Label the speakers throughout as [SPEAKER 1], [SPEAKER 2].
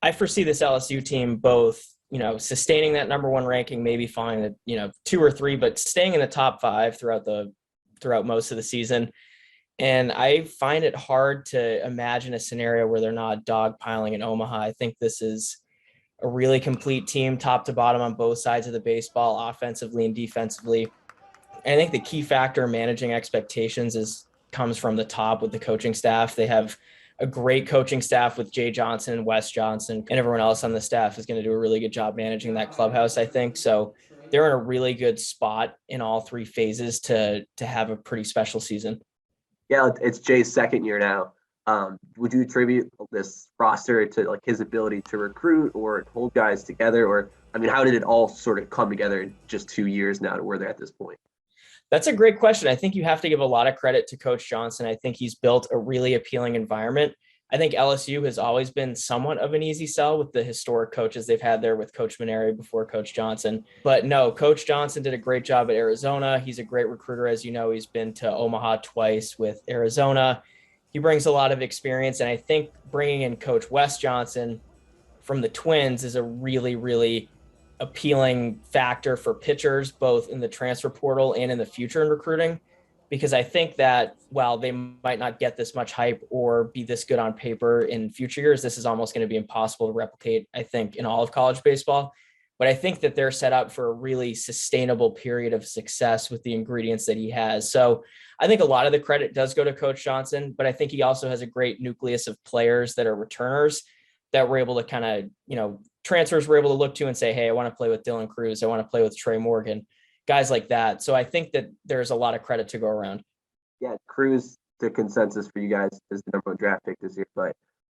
[SPEAKER 1] I foresee this LSU team both, sustaining that number one ranking, maybe falling at, two or three, but staying in the top five throughout most of the season. And I find it hard to imagine a scenario where they're not dogpiling in Omaha. I think this is a really complete team, top to bottom on both sides of the baseball, offensively and defensively. And I think the key factor in managing expectations comes from the top with the coaching staff. They have a great coaching staff with Jay Johnson and Wes Johnson, and everyone else on the staff is going to do a really good job managing that clubhouse, I think. So they're in a really good spot in all three phases to have a pretty special season.
[SPEAKER 2] Yeah, it's Jay's second year now. Would you attribute this roster to like his ability to recruit or hold guys together? Or, I mean, how did it all sort of come together in just 2 years now to where they're at this point?
[SPEAKER 1] That's a great question. I think you have to give a lot of credit to Coach Johnson. I think he's built a really appealing environment. I think LSU has always been somewhat of an easy sell with the historic coaches they've had there with Coach Maneri before Coach Johnson. But no, Coach Johnson did a great job at Arizona. He's a great recruiter. As you know, he's been to Omaha twice with Arizona. He brings a lot of experience. And I think bringing in Coach Wes Johnson from the Twins is a really, really appealing factor for pitchers, both in the transfer portal and in the future in recruiting, because I think that while they might not get this much hype or be this good on paper in future years, this is almost going to be impossible to replicate, I think, in all of college baseball. But I think that they're set up for a really sustainable period of success with the ingredients that he has. So I think a lot of the credit does go to Coach Johnson, but I think he also has a great nucleus of players that are returners that we're able to kind of, transfers we're able to look to and say, hey, I want to play with Dylan Cruz. I want to play with Trey Morgan, guys like that. So I think that there's a lot of credit to go around.
[SPEAKER 2] Yeah, Cruz, the consensus for you guys is the number one draft pick this year. But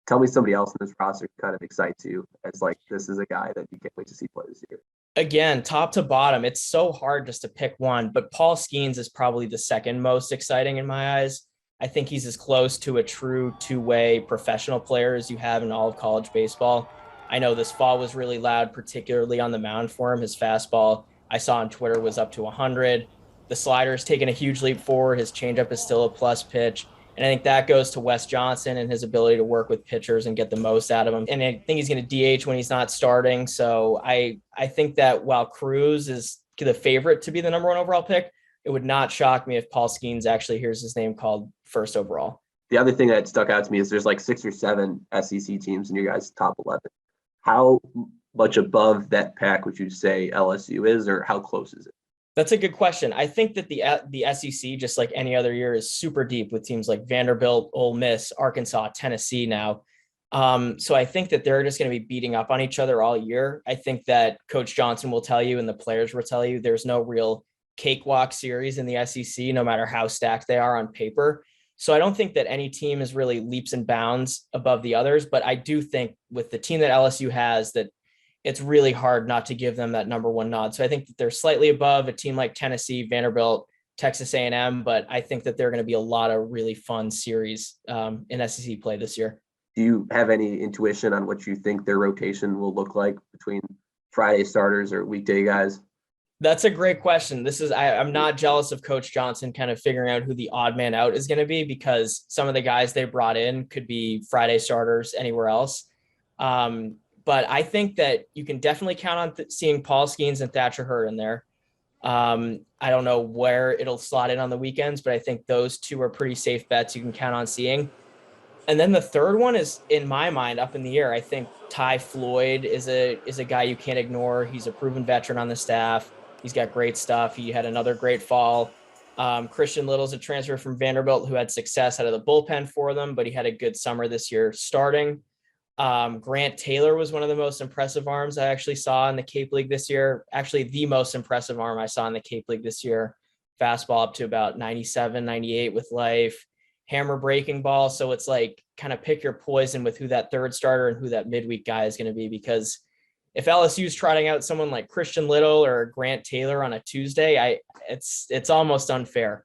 [SPEAKER 2] tell me somebody else in this roster kind of excites you as like, this is a guy that you can't wait to see play this year.
[SPEAKER 1] Again, top to bottom, it's so hard just to pick one, but Paul Skeens is probably the second most exciting in my eyes. I think he's as close to a true two-way professional player as you have in all of college baseball. I know this fall was really loud, particularly on the mound for him. His fastball, I saw on Twitter, was up to 100. The slider's taken a huge leap forward. His changeup is still a plus pitch. And I think that goes to Wes Johnson and his ability to work with pitchers and get the most out of them. And I think he's going to DH when he's not starting. So I think that while Cruz is the favorite to be the number one overall pick, it would not shock me if Paul Skeens actually hears his name called first overall.
[SPEAKER 2] The other thing that stuck out to me is there's like 6 or 7 SEC teams in your guys' top 11. How much above that pack would you say LSU is, or how close is it?
[SPEAKER 1] That's a good question. I think that the SEC, just like any other year, is super deep with teams like Vanderbilt, Ole Miss, Arkansas, Tennessee now. So I think that they're just going to be beating up on each other all year. I think that Coach Johnson will tell you and the players will tell you there's no real cakewalk series in the SEC, no matter how stacked they are on paper. So I don't think that any team is really leaps and bounds above the others, but I do think with the team that LSU has that it's really hard not to give them that number one nod. So I think that they're slightly above a team like Tennessee, Vanderbilt, Texas A&M, but I think that there are going to be a lot of really fun series in SEC play this year.
[SPEAKER 2] Do you have any intuition on what you think their rotation will look like between Friday starters or weekday guys?
[SPEAKER 1] That's a great question. I'm not jealous of Coach Johnson kind of figuring out who the odd man out is going to be, because some of the guys they brought in could be Friday starters anywhere else. But I think that you can definitely count on seeing Paul Skeens and Thatcher Hurd in there. I don't know where it'll slot in on the weekends, but I think those two are pretty safe bets you can count on seeing. And then the third one is, in my mind, up in the air. I think Ty Floyd is a guy you can't ignore. He's a proven veteran on the staff. He's got great stuff. He had another great fall. Christian Little's a transfer from Vanderbilt who had success out of the bullpen for them, but he had a good summer this year starting. Grant Taylor was one of the most impressive arms I actually saw in the Cape League this year. Actually, the most impressive arm I saw in the Cape League this year. Fastball up to about 97, 98 with life. Hammer breaking ball. So it's like kind of pick your poison with who that third starter and who that midweek guy is going to be, because if LSU's trotting out someone like Christian Little or Grant Taylor on a Tuesday, it's almost unfair.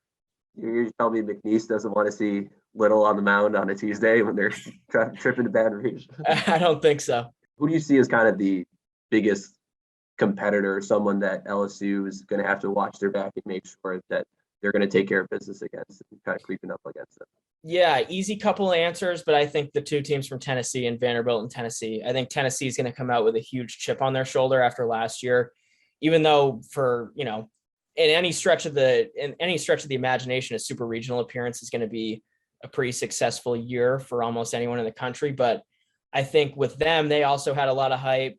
[SPEAKER 2] You're telling me McNeese doesn't want to see Little on the mound on a Tuesday when they're tripping to Baton Rouge?
[SPEAKER 1] I don't think so.
[SPEAKER 2] Who do you see as kind of the biggest competitor, or someone that LSU is going to have to watch their back and make sure that they're going to take care of business against and kind of creeping up against them?
[SPEAKER 1] Yeah, easy couple answers, but I think the two teams from Tennessee and Vanderbilt and Tennessee, I think Tennessee is going to come out with a huge chip on their shoulder after last year, even though for, in any stretch of the imagination, a super regional appearance is going to be a pretty successful year for almost anyone in the country. But I think with them, they also had a lot of hype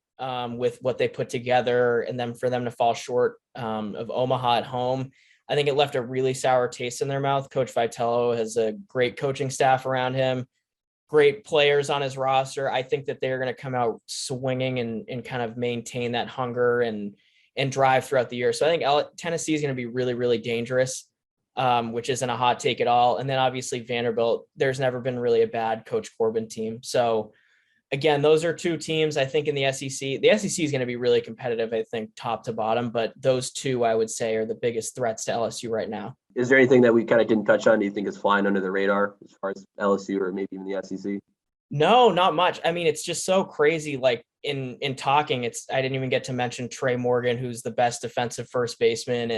[SPEAKER 1] with what they put together, and then for them to fall short of Omaha at home, I think it left a really sour taste in their mouth. Coach Vitello has a great coaching staff around him, great players on his roster. I think that they're going to come out swinging and kind of maintain that hunger and drive throughout the year. So I think Tennessee is going to be really, really dangerous, which isn't a hot take at all. And then obviously Vanderbilt, there's never been really a bad Coach Corbin team. So again, those are two teams I think in the SEC. The SEC is going to be really competitive, I think, top to bottom, but those two I would say are the biggest threats to LSU right now.
[SPEAKER 2] Is there anything that we kind of didn't touch on? Do you think is flying under the radar as far as LSU or maybe even the SEC?
[SPEAKER 1] No, not much. I mean, it's just so crazy. Like in talking, I didn't even get to mention Trey Morgan, who's the best defensive first baseman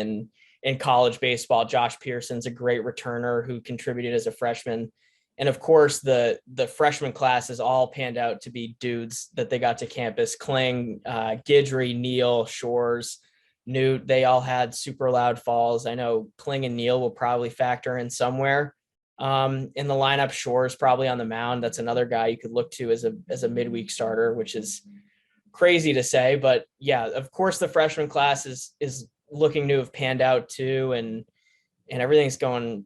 [SPEAKER 1] in college baseball. Josh Pearson's a great returner who contributed as a freshman. And of course, the freshman class is all panned out to be dudes that they got to campus. Kling, Guidry, Neal, Shores, Newt, they all had super loud falls. I know Kling and Neal will probably factor in somewhere in the lineup. Shores probably on the mound. That's another guy you could look to as a midweek starter, which is crazy to say. But yeah, of course, the freshman class is looking to have panned out too. And everything's kind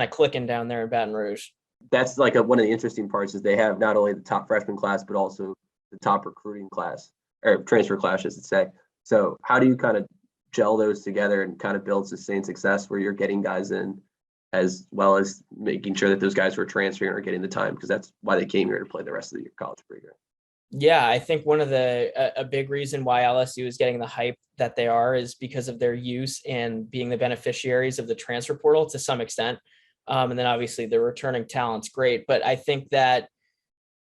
[SPEAKER 1] of clicking down there in Baton Rouge.
[SPEAKER 2] That's like one of the interesting parts is they have not only the top freshman class, but also the top recruiting class or transfer class, I should say. So how do you kind of gel those together and kind of build sustained success where you're getting guys in as well as making sure that those guys who are transferring are getting the time, because that's why they came here to play the rest of the college career.
[SPEAKER 1] Yeah, I think one of a big reason why LSU is getting the hype that they are is because of their use and being the beneficiaries of the transfer portal to some extent. And then obviously the returning talent's great. But I think that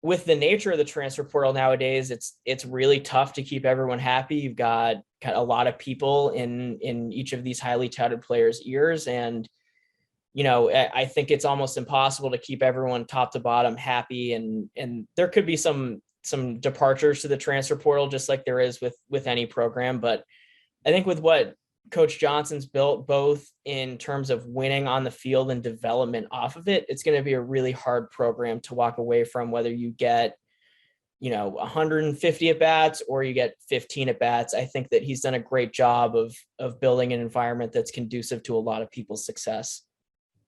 [SPEAKER 1] with the nature of the transfer portal nowadays, it's really tough to keep everyone happy. You've got a lot of people in each of these highly touted players' ears. And, I think it's almost impossible to keep everyone top to bottom happy. And there could be some departures to the transfer portal, just like there is with any program. But I think with what Coach Johnson's built, both in terms of winning on the field and development off of it, it's going to be a really hard program to walk away from, whether you get, 150 at bats or you get 15 at bats. I think that he's done a great job of building an environment that's conducive to a lot of people's success.